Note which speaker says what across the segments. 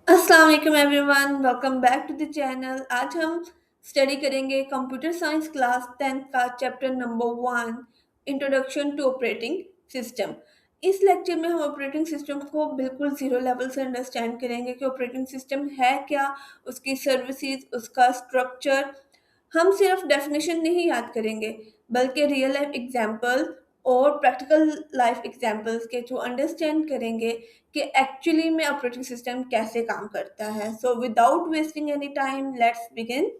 Speaker 1: अस्सलाम वालेकुम everyone, welcome back to the channel. आज हम स्टडी करेंगे कंप्यूटर साइंस क्लास 10th का chapter number 1, introduction to operating system. इस लेक्चर में हम ऑपरेटिंग सिस्टम को बिल्कुल ज़ीरो लेवल से अंडरस्टैंड करेंगे कि ऑपरेटिंग सिस्टम है क्या, उसकी सर्विसेज, उसका स्ट्रक्चर। हम सिर्फ डेफिनेशन नहीं याद करेंगे बल्कि रियल लाइफ एग्जांपल और प्रैक्टिकल लाइफ एग्जांपल्स के थ्रू अंडरस्टैंड करेंगे कि एक्चुअली में ऑपरेटिंग सिस्टम कैसे काम करता है। So without wasting any time let's begin.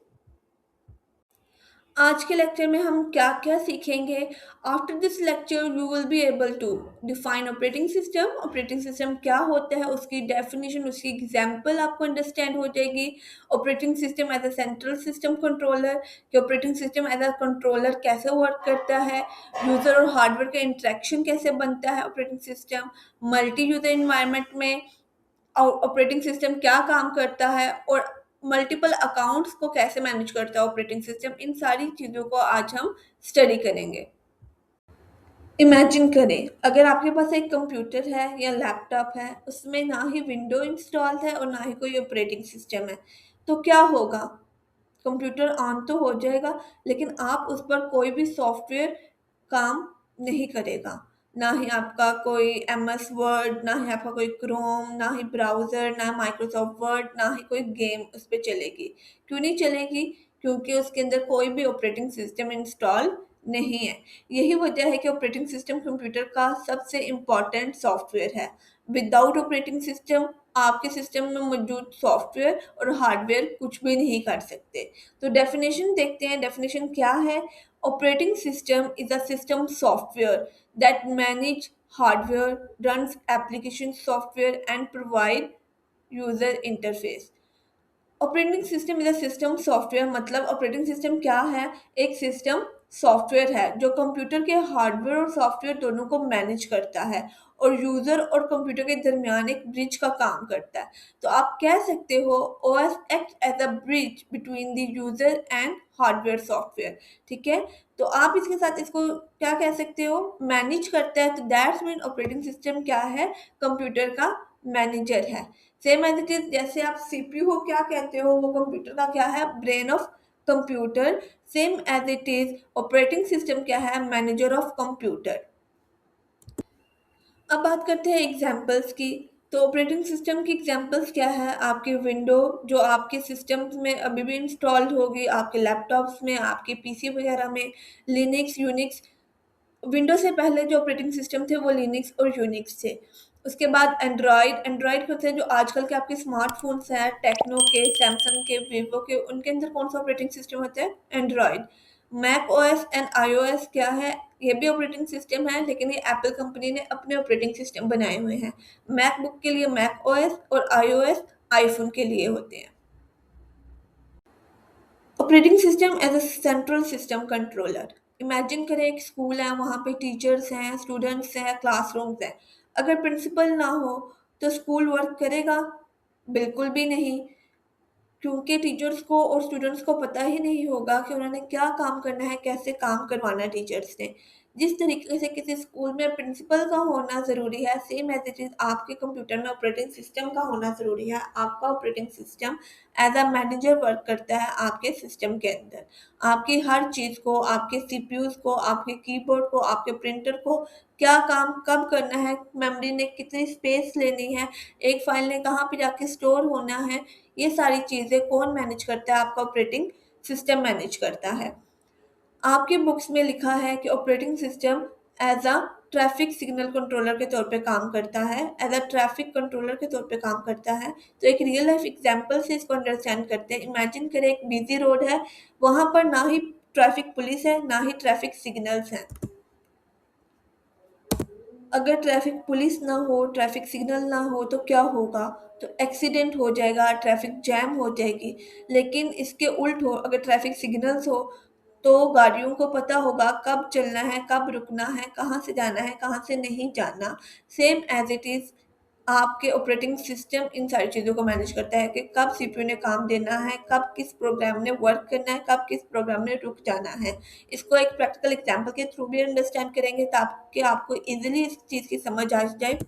Speaker 1: आज के लेक्चर में हम क्या क्या सीखेंगे। After this lecture you will be able to define operating system. Operating system क्या होता है, उसकी डेफिनेशन, उसकी एग्जांपल आपको अंडरस्टैंड हो जाएगी। Operating system as a central system controller, कि operating system as a controller कैसे वर्क करता है। यूज़र और हार्डवेयर का इंटरेक्शन कैसे बनता है operating system. Multi user environment में ऑपरेटिंग सिस्टम क्या काम करता है, और मल्टीपल अकाउंट्स को कैसे मैनेज करता है ऑपरेटिंग सिस्टम। इन सारी चीज़ों को आज हम स्टडी करेंगे। इमेजिन करें, अगर आपके पास एक कंप्यूटर है या लैपटॉप है, उसमें ना ही विंडो इंस्टॉल है और ना ही कोई ऑपरेटिंग सिस्टम है, तो क्या होगा। कंप्यूटर ऑन तो हो जाएगा लेकिन आप उस पर कोई भी सॉफ्टवेयर काम नहीं करेगा। ना ही आपका कोई एम एस वर्ड, ना ही आपका कोई क्रोम, ना ही ब्राउज़र, ना माइक्रोसॉफ्ट वर्ड, ना ही कोई गेम उस पर चलेगी। क्यों नहीं चलेगी? क्योंकि उसके अंदर कोई भी ऑपरेटिंग सिस्टम इंस्टॉल नहीं है। यही वजह है कि ऑपरेटिंग सिस्टम कंप्यूटर का सबसे इम्पॉर्टेंट सॉफ्टवेयर है। विदाउट ऑपरेटिंग सिस्टम आपके सिस्टम में मौजूद सॉफ्टवेयर और हार्डवेयर कुछ भी नहीं कर सकते। तो डेफिनेशन देखते हैं, डेफिनेशन क्या है। Operating system is a system software that manage hardware, runs application software and provide user interface। Operating system is a system software, मतलब ऑपरेटिंग सिस्टम क्या है। एक सिस्टम सॉफ्टवेयर है जो कंप्यूटर के हार्डवेयर और सॉफ्टवेयर दोनों को मैनेज करता है और यूजर और कंप्यूटर के दरमियान एक ब्रिज का काम करता है। तो आप कह सकते हो OS act as a bridge between the user and hardware software. ठीक है, तो आप इसके साथ इसको क्या कह सकते हो, मैनेज करता है। तो दैट्स मीन ऑपरेटिंग सिस्टम क्या है, कंप्यूटर का मैनेजर है। सेम एज इट इज, जैसे आप सीपीयू को क्या कहते हो, वो कंप्यूटर का क्या है, brain of computer. Same as it is operating system क्या है, मैनेजर ऑफ कंप्यूटर। अब बात करते हैं एग्जाम्पल्स की। तो ऑपरेटिंग सिस्टम की एग्जाम्पल्स क्या है, आपकी विंडो जो आपके सिस्टम्स में अभी भी इंस्टॉल्ड होगी, आपके लैपटॉप्स में, आपके पीसी वगैरह में। Linux, Unix. विंडो से पहले जो ऑपरेटिंग सिस्टम थे वो लिनक्स और यूनिक्स थे। उसके बाद एंड्रॉयड। एंड्रॉयड होते हैं जो आजकल के आपके स्मार्टफोन्स हैं, टेक्नो के, सैमसंग के, वीवो के, उनके अंदर कौन सा ऑपरेटिंग सिस्टम होता है, Android. Mac OS and iOS क्या है, ये भी ऑपरेटिंग सिस्टम है लेकिन ये एप्पल कंपनी ने अपने ऑपरेटिंग सिस्टम बनाए हुए हैं। मैकबुक के लिए मैक ओएस और आईओएस आईफोन के लिए होते हैं। Operating system as a central system controller. Imagine करें एक स्कूल है, वहाँ पे टीचर्स हैं, स्टूडेंट्स हैं, क्लासरूम्स हैं। अगर प्रिंसिपल ना हो तो स्कूल वर्क करेगा? बिल्कुल भी नहीं, क्योंकि टीचर्स को और स्टूडेंट्स को पता ही नहीं होगा कि उन्होंने क्या काम करना है, कैसे काम करवाना है टीचर्स ने। जिस तरीके से किसी स्कूल में प्रिंसिपल का होना ज़रूरी है, सेम एज इट इज़ आपके कंप्यूटर में ऑपरेटिंग सिस्टम का होना ज़रूरी है। आपका operating system as a manager work करता है आपके सिस्टम के अंदर। आपकी हर चीज़ को, आपके सीपीयूज़ को, आपके कीबोर्ड को, आपके प्रिंटर को, क्या काम कब करना है, मेमोरी ने कितनी स्पेस लेनी है, एक फाइल ने कहाँ पे जाके स्टोर होना है, ये सारी चीज़ें कौन मैनेज करता है, आपका ऑपरेटिंग सिस्टम मैनेज करता है। आपकी बुक्स में लिखा है कि operating system as a traffic signal controller के तौर पे काम करता है, एज अ ट्रैफिक कंट्रोलर के तौर पे काम करता है। तो एक रियल लाइफ एग्जांपल से इसको अंडरस्टैंड करते हैं। इमेजिन करें एक बिजी रोड है, वहाँ पर ना ही ट्रैफिक पुलिस है, ना ही ट्रैफिक सिग्नल्स हैं। अगर ट्रैफिक पुलिस ना हो, ट्रैफिक सिग्नल ना हो तो क्या होगा, तो एक्सीडेंट हो जाएगा, ट्रैफिक जैम हो जाएगी। लेकिन इसके उल्ट हो, अगर ट्रैफिक सिग्नल्स हो तो गाड़ियों को पता होगा कब चलना है, कब रुकना है, कहाँ से जाना है, कहाँ से नहीं जाना। सेम एज इट इज़ आपके ऑपरेटिंग सिस्टम इन सारी चीज़ों को मैनेज करता है कि कब सीपीयू ने काम देना है, कब किस प्रोग्राम ने वर्क करना है, कब किस प्रोग्राम ने रुक जाना है। इसको एक प्रैक्टिकल एग्जांपल के थ्रू भी अंडरस्टैंड करेंगे ताकि आपको इजीली इस चीज़ की समझ आ जाए।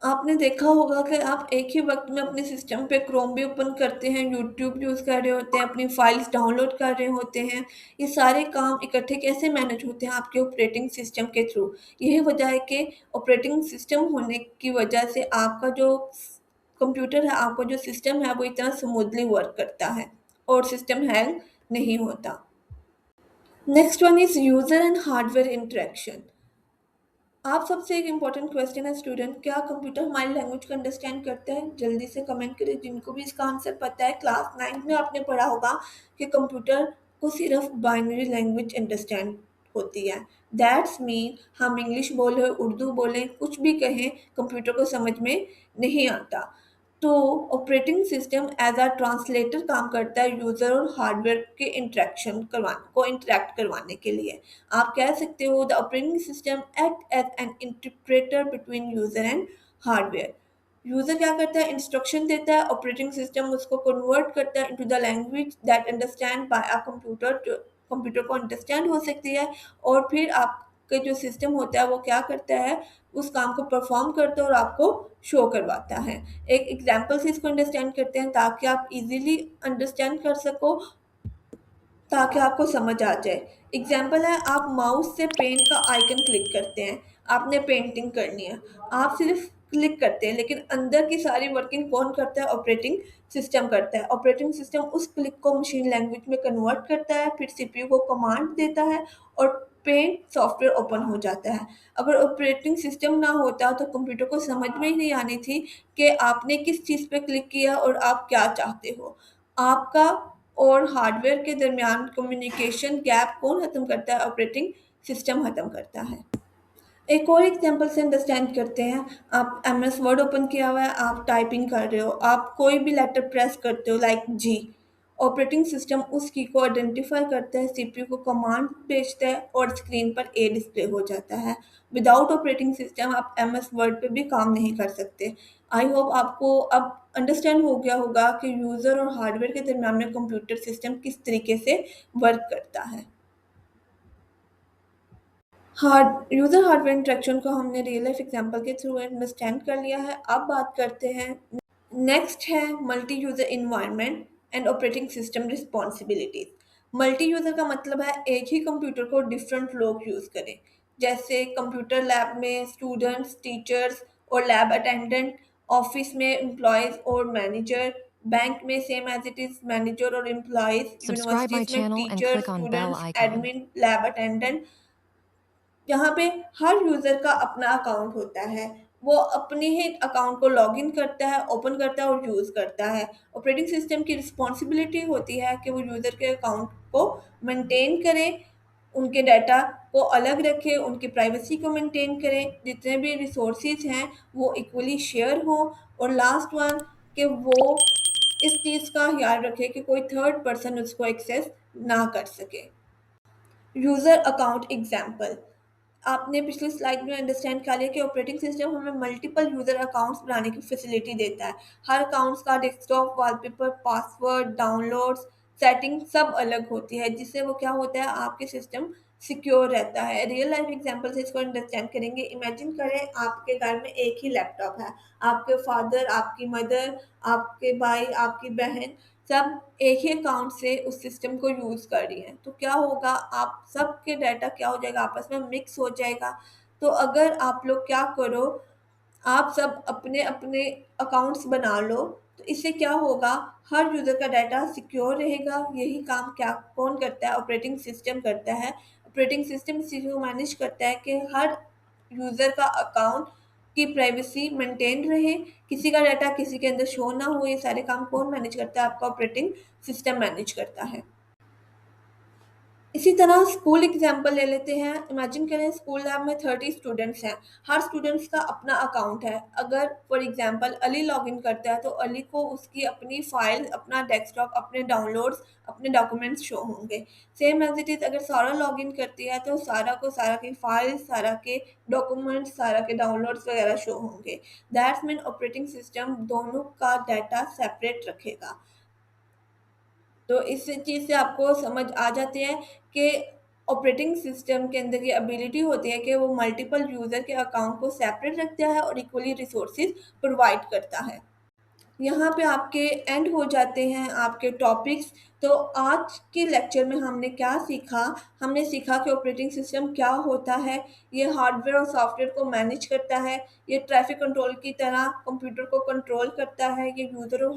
Speaker 1: आपने देखा होगा कि आप एक ही वक्त में अपने सिस्टम पे क्रोम भी ओपन करते हैं, यूट्यूब यूज़ कर रहे होते हैं, अपनी फाइल्स डाउनलोड कर रहे होते हैं। ये सारे काम इकट्ठे कैसे मैनेज होते हैं आपके ऑपरेटिंग सिस्टम के थ्रू। यही वजह है कि ऑपरेटिंग सिस्टम होने की वजह से आपका जो कंप्यूटर है, आपका जो सिस्टम है वो इतना स्मूथली वर्क करता है और सिस्टम हैंग नहीं होता। Next one is user and hardware interaction. आप सबसे एक इम्पॉर्टेंट क्वेश्चन है स्टूडेंट, क्या कंप्यूटर हमारी लैंग्वेज को अंडरस्टैंड करता है? जल्दी से कमेंट करें जिनको भी इसका आंसर पता है। क्लास 9 में आपने पढ़ा होगा कि कंप्यूटर को सिर्फ बाइनरी लैंग्वेज अंडरस्टैंड होती है। दैट्स मीन हम इंग्लिश बोले, उर्दू बोलें, कुछ भी कहें, कंप्यूटर को समझ में नहीं आता। तो operating system as a translator काम करता है यूज़र और हार्डवेयर के इंटरेक्ट करवाने के लिए। आप कह सकते हो the operating system act as an interpreter between user and hardware. User क्या करता है, इंस्ट्रक्शन देता है, ऑपरेटिंग सिस्टम उसको कन्वर्ट करता है into the language that understand by a computer, जो कंप्यूटर को अंडरस्टैंड हो सकती है। और फिर आपका जो सिस्टम होता है वो क्या करता है, उस काम को परफॉर्म करता है और आपको शो करवाता है। एक एग्जाम्पल से इसको अंडरस्टैंड करते हैं ताकि आप इजीली अंडरस्टैंड कर सको, ताकि आपको समझ आ जाए। एग्जाम्पल है, आप माउस से पेंट का आइकन क्लिक करते हैं, आपने पेंटिंग करनी है, आप सिर्फ क्लिक करते हैं, लेकिन अंदर की सारी वर्किंग कौन करता है? ऑपरेटिंग सिस्टम करता है। ऑपरेटिंग सिस्टम उस क्लिक को मशीन लैंग्वेज में कन्वर्ट करता है, फिर सीपीयू को कमांड देता है और पेंट सॉफ्टवेयर ओपन हो जाता है। अगर ऑपरेटिंग सिस्टम ना होता तो कंप्यूटर को समझ में ही नहीं आनी थी कि आपने किस चीज़ पे क्लिक किया और आप क्या चाहते हो। आपका और हार्डवेयर के दरमियान कम्युनिकेशन गैप कौन खत्म करता है? ऑपरेटिंग सिस्टम खत्म करता है। एक और एग्जांपल से अंडरस्टैंड करते हैं। आप एमएस वर्ड ओपन किया हुआ है, आप टाइपिंग कर रहे हो, आप कोई भी लेटर प्रेस करते हो लाइक जी। ऑपरेटिंग सिस्टम उस की को आइडेंटिफाई करता है, सीपीयू को कमांड भेजता है और स्क्रीन पर ए डिस्प्ले हो जाता है। विदाउट ऑपरेटिंग सिस्टम आप एमएस वर्ड पे भी काम नहीं कर सकते। आई होप आपको अब अंडरस्टैंड हो गया होगा कि यूज़र और हार्डवेयर के दरमियान में कंप्यूटर सिस्टम किस तरीके से वर्क करता है। यूजर हार्डवेयर इंटरेक्शन को हमने रियल लाइफ एग्जांपल के थ्रू अंडरस्टैंड कर लिया है। अब बात करते हैं, नेक्स्ट है multi user environment and operating system responsibilities. Multi user का मतलब है एक ही कंप्यूटर को डिफरेंट लोग यूज करें। जैसे कंप्यूटर लैब में स्टूडेंट्स, टीचर्स और लैब अटेंडेंट, ऑफिस में एम्प्लॉयज और मैनेजर, बैंक में same as it is manager और एम्प्लॉयज,
Speaker 2: Subscribe my
Speaker 1: यूनिवर्सिटीज में
Speaker 2: channel and
Speaker 1: teacher,
Speaker 2: click on bell
Speaker 1: students,
Speaker 2: icon.
Speaker 1: Admin, lab attendant. यहाँ पे हर यूज़र का अपना अकाउंट होता है। वो अपने ही अकाउंट को लॉगिन करता है, ओपन करता है और यूज़ करता है। ऑपरेटिंग सिस्टम की रिस्पॉन्सिबिलिटी होती है कि वो यूज़र के अकाउंट को मेंटेन करे, उनके डाटा को अलग रखे, उनकी प्राइवेसी को मेंटेन करें, जितने भी रिसोर्सेज हैं वो इक्वली शेयर हों, और लास्ट वन कि वो इस चीज़ का ख्याल रखे कि कोई थर्ड पर्सन उसको एक्सेस ना कर सके। यूज़र अकाउंट एग्जाम्पल, आपने पिछली स्लाइड में अंडरस्टैंड कर लिया कि ऑपरेटिंग सिस्टम हमें मल्टीपल यूज़र अकाउंट्स बनाने की फैसिलिटी देता है। हर अकाउंट्स का desktop, wallpaper, password, downloads, setting सब अलग होती है, जिससे वो क्या होता है, आपके सिस्टम सिक्योर रहता है। रियल लाइफ एग्जांपल से इसको अंडरस्टैंड करेंगे। इमेजिन करें आपके घर में एक ही लैपटॉप है, आपके फादर, आपकी मदर, आपके भाई, आपकी बहन सब एक ही अकाउंट से उस सिस्टम को यूज़ कर रही हैं। तो क्या होगा, आप सबके डाटा क्या हो जाएगा, आपस में मिक्स हो जाएगा। तो अगर आप लोग क्या करो, आप सब अपने-अपने अकाउंट्स बना लो, तो इससे क्या होगा, हर यूज़र का डाटा सिक्योर रहेगा। यही काम क्या कौन करता है, ऑपरेटिंग सिस्टम करता है। ऑपरेटिंग सिस्टम इस चीज़ को मैनेज करता है कि हर यूज़र का अकाउंट की प्राइवेसी मेंटेन रहे, किसी का डाटा किसी के अंदर शो ना हो। ये सारे काम कौन मैनेज करता है, आपका ऑपरेटिंग सिस्टम मैनेज करता है। इसी तरह स्कूल एग्जाम्पल ले लेते हैं। इमेजिन करें स्कूल लैब में 30 स्टूडेंट्स हैं। हर स्टूडेंट्स का अपना अकाउंट है। अगर फॉर एग्जांपल अली लॉगिन करता है तो अली को उसकी अपनी फाइल, अपना डेस्कटॉप, अपने डाउनलोड्स, अपने डॉक्यूमेंट्स शो होंगे। सेम एज इट इज़ अगर सारा लॉगिन करती है तो सारा को सारा की फाइल, सारा के डॉक्यूमेंट्स, सारा के डाउनलोड्स वगैरह शो होंगे। दैट्स मीन ऑपरेटिंग सिस्टम दोनों का डाटा सेपरेट रखेगा। तो इस चीज़ से आपको समझ आ जाती है कि ऑपरेटिंग सिस्टम के अंदर ये एबिलिटी होती है कि वो मल्टीपल यूज़र के अकाउंट को सेपरेट रखता है और इक्वली रिसोर्सेज प्रोवाइड करता है। यहाँ पे आपके एंड हो जाते हैं आपके टॉपिक्स। तो आज के लेक्चर में हमने क्या सीखा? हमने सीखा कि ऑपरेटिंग सिस्टम क्या होता है, ये हार्डवेयर और सॉफ्टवेयर को मैनेज करता है, ये ट्रैफिक कंट्रोल की तरह कंप्यूटर को कंट्रोल करता है, ये यूज़र और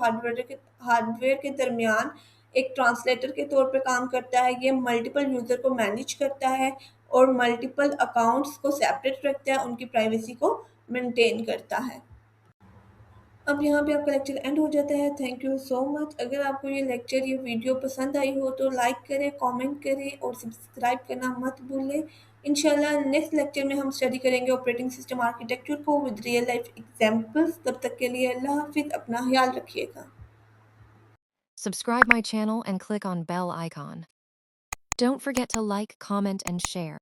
Speaker 1: हार्डवेयर के दरमियान एक ट्रांसलेटर के तौर पे काम करता है, ये मल्टीपल यूज़र को मैनेज करता है और मल्टीपल अकाउंट्स को सेपरेट रखता है, उनकी प्राइवेसी को मेंटेन करता है। अब यहाँ पे आपका लेक्चर एंड हो जाता है। Thank you so much. अगर आपको ये लेक्चर, ये वीडियो पसंद आई हो तो लाइक करें, कमेंट करें और सब्सक्राइब करना मत भूलें। इंशाल्लाह नेक्स्ट लेक्चर में हम स्टडी करेंगे ऑपरेटिंग सिस्टम आर्किटेक्चर को विद रियल लाइफ एग्जांपल्स। तब तक के लिए अल्लाह हाफिज़, अपना ख्याल रखिएगा।
Speaker 2: Subscribe my channel and click on bell icon. Don't forget to like, comment and share.